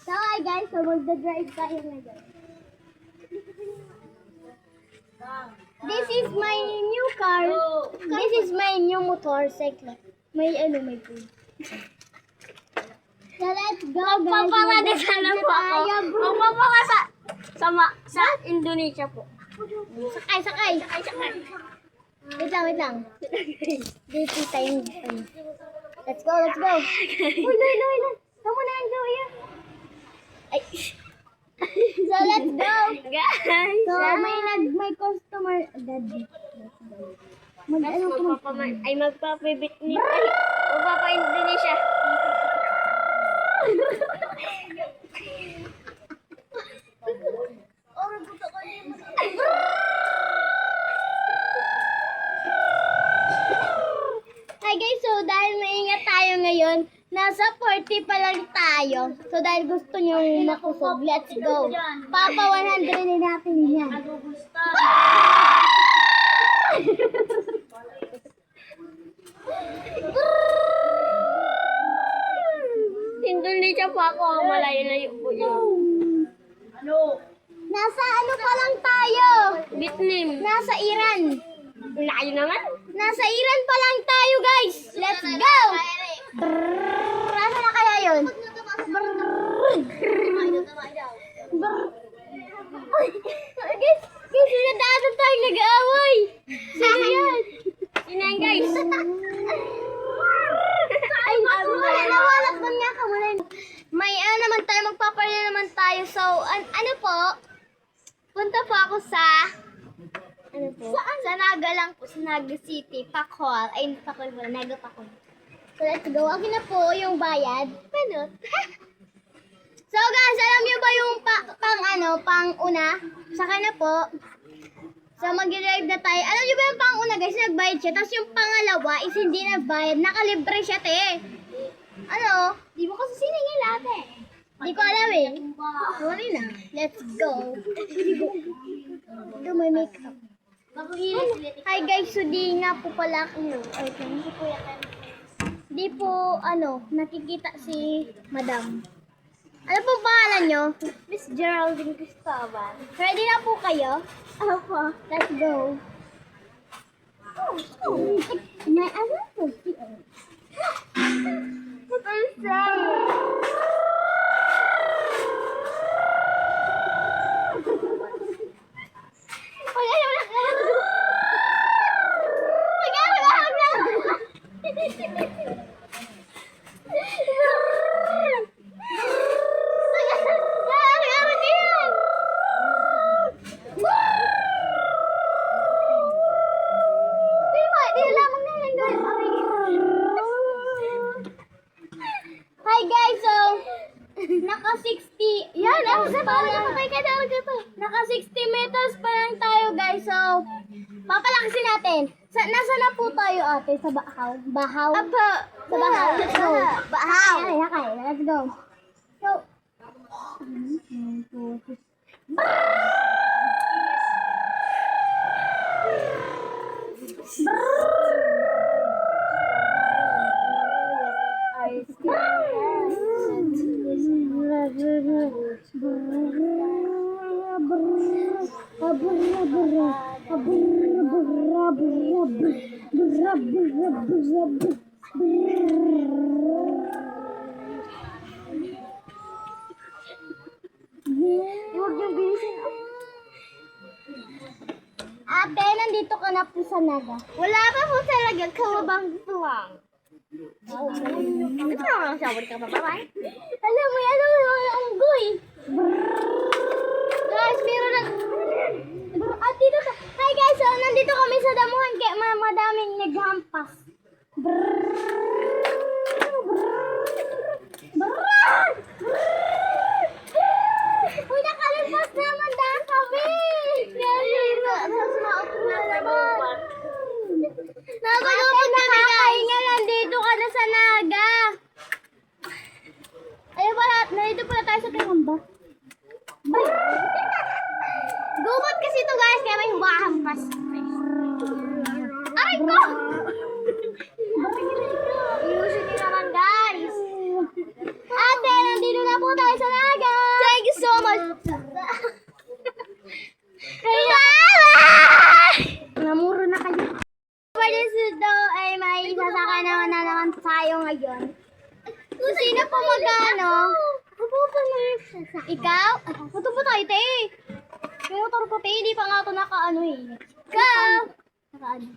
So hi guys, so magda-drive tayo ngayon. This is my new car. This is my new motorcycle. May food. So let's go guys. Magpaparadisan na po ako. Magpapaka sa Indonesia po. Sakay. Wait lang. Dito tayo. Let's go. Uy, no. Kamu na ang gawin. Ay. So let's go. Guys. So may customer agad. Magpapabit ni Magpapa-Indonesia. Hi guys, so dahil maingat tayo ngayon, nasa 40 pa lang tayo. So dahil gusto nyo makusog, let's go. Papa 100 din natin yan. Indonesia po ako. Malayo-layo po yun. Nasa ano pa lang tayo? Vietnam. Nasa Iran. Layo naman. Nasa Iran pa lang tayo guys. Let's go! Nasa na kaya yun? Guys, sinadaan tayo nag-aaway. Sino yan? Sino yan guys? Ay, nawalat ba nga ka? May naman tayo, magpapalit naman tayo. So, ano po? Punta po ako sa Sa Naga lang po, sa Naga City, Pakol. Ay, Pakol po, Naga Pakol. So, let's go. Akin na po yung bayad. Panot. So, guys, alam niyo ba yung pang una? Saka na po. So, mag-drive na tayo. Alam niyo ba yung pang una, guys? Nagbayad siya. Tapos yung pangalawa is hindi nagbayad. Nakalibre siya, te. Ano? Di mo kasi siningil ate. Di ko alam eh. Sorry na. Let's go. Ito may makeup. Hi guys, so di nga po pala di po nakikita si Madam. Ano po pangalan nyo? Miss Geraldine Cristobal. Ready na po kayo? Opo. Let's go. May ano po siya? Hi guys, so naka 60. Yan, naka 60 meters pa lang tayo guys. So papalakasin natin. Nasa na po tayo ate? Sa Bahaw? Bahaw? Apo. Sa Bahaw. Let's go. Bahaw. Okay. Let's go. So ate, nandito ka na po sa Naga. Wala pa po talaga, kawabang lang. Ito na lang shower ka pa, bye-bye. Alam mo yan, mga unggoy. Guys, meron na. At dito ka. Hi guys, so nandito kami sa damuhan kaya madaming naghampas. Uy, nakalimpas naman dahil kami. Nakalupot na kakain nga, nandito ka na sa Naga. Ayun pala, Ikaw? Ito ba tayo, te? Yung motor ko, te, hindi pa nga ito nakaano eh. Ikaw! Nakaano.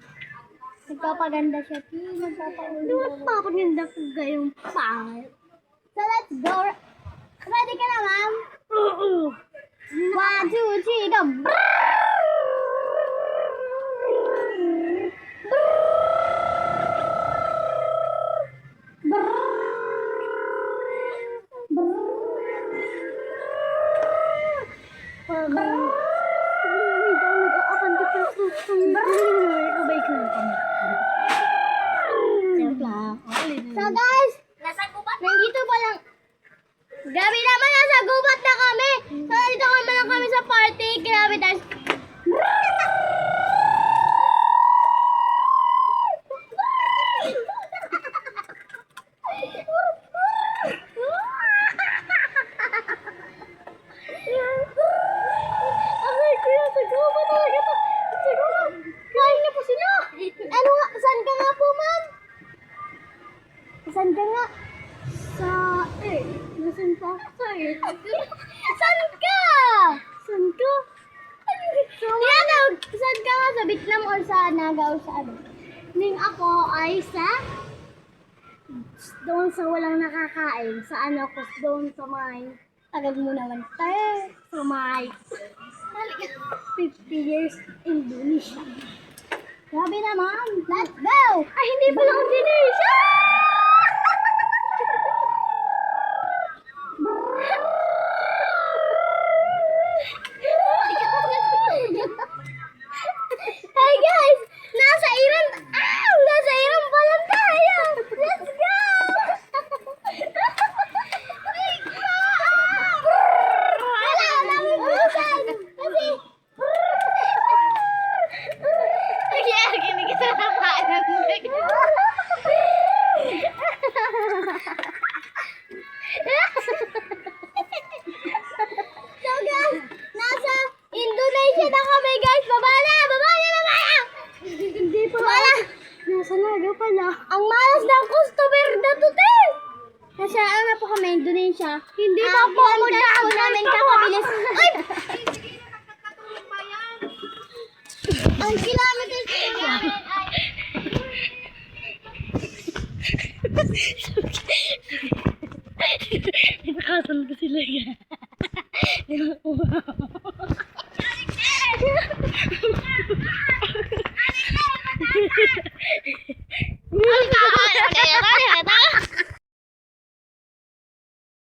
Nagpapaganda siya, te. Nagpapaganda. Nagpapaganda ko gayong pangit. So, let's go. Ready ka na, ma'am? 1, 2, 3, go! So guys, Nasa gubat. nandito pa lang. Grabe naman, nasa gubat na kami. So nandito kami lang kami sa party. Grabe guys. Kain na po sila. Ano nga? Saan ka nga po, ma'am? Saan ka nga? Sa Nasaan pa? Saan ka? Saan ka? Saan ka nga? Sa Vietnam or sa Naga or sa ano? Ning ako ay sa doon sa walang nakakain. Sa ano ko? Doon sa may tagag mo naman tayo. Sa may 50 years Indonesia. Grabe naman. Let's go! Ay, hindi pala Indonesia! Hey guys! Nasa Iran! Nasa Iran pa lang tayo! Let's go! Wala namin busan! Kasi... Kaya ginikita na kanan mo. So guys, nasa Indonesia na kami guys. Baba na! Baba na! Baba na! Hindi pa. Baba na! Nasa Naga pala. Ang malas ng customer na to, te! Nasa ano po kami, Indonesia. Hindi pa po ako namin kakabilis. Ay! Ang kilometers namin ay... Nakasal ko sila yan.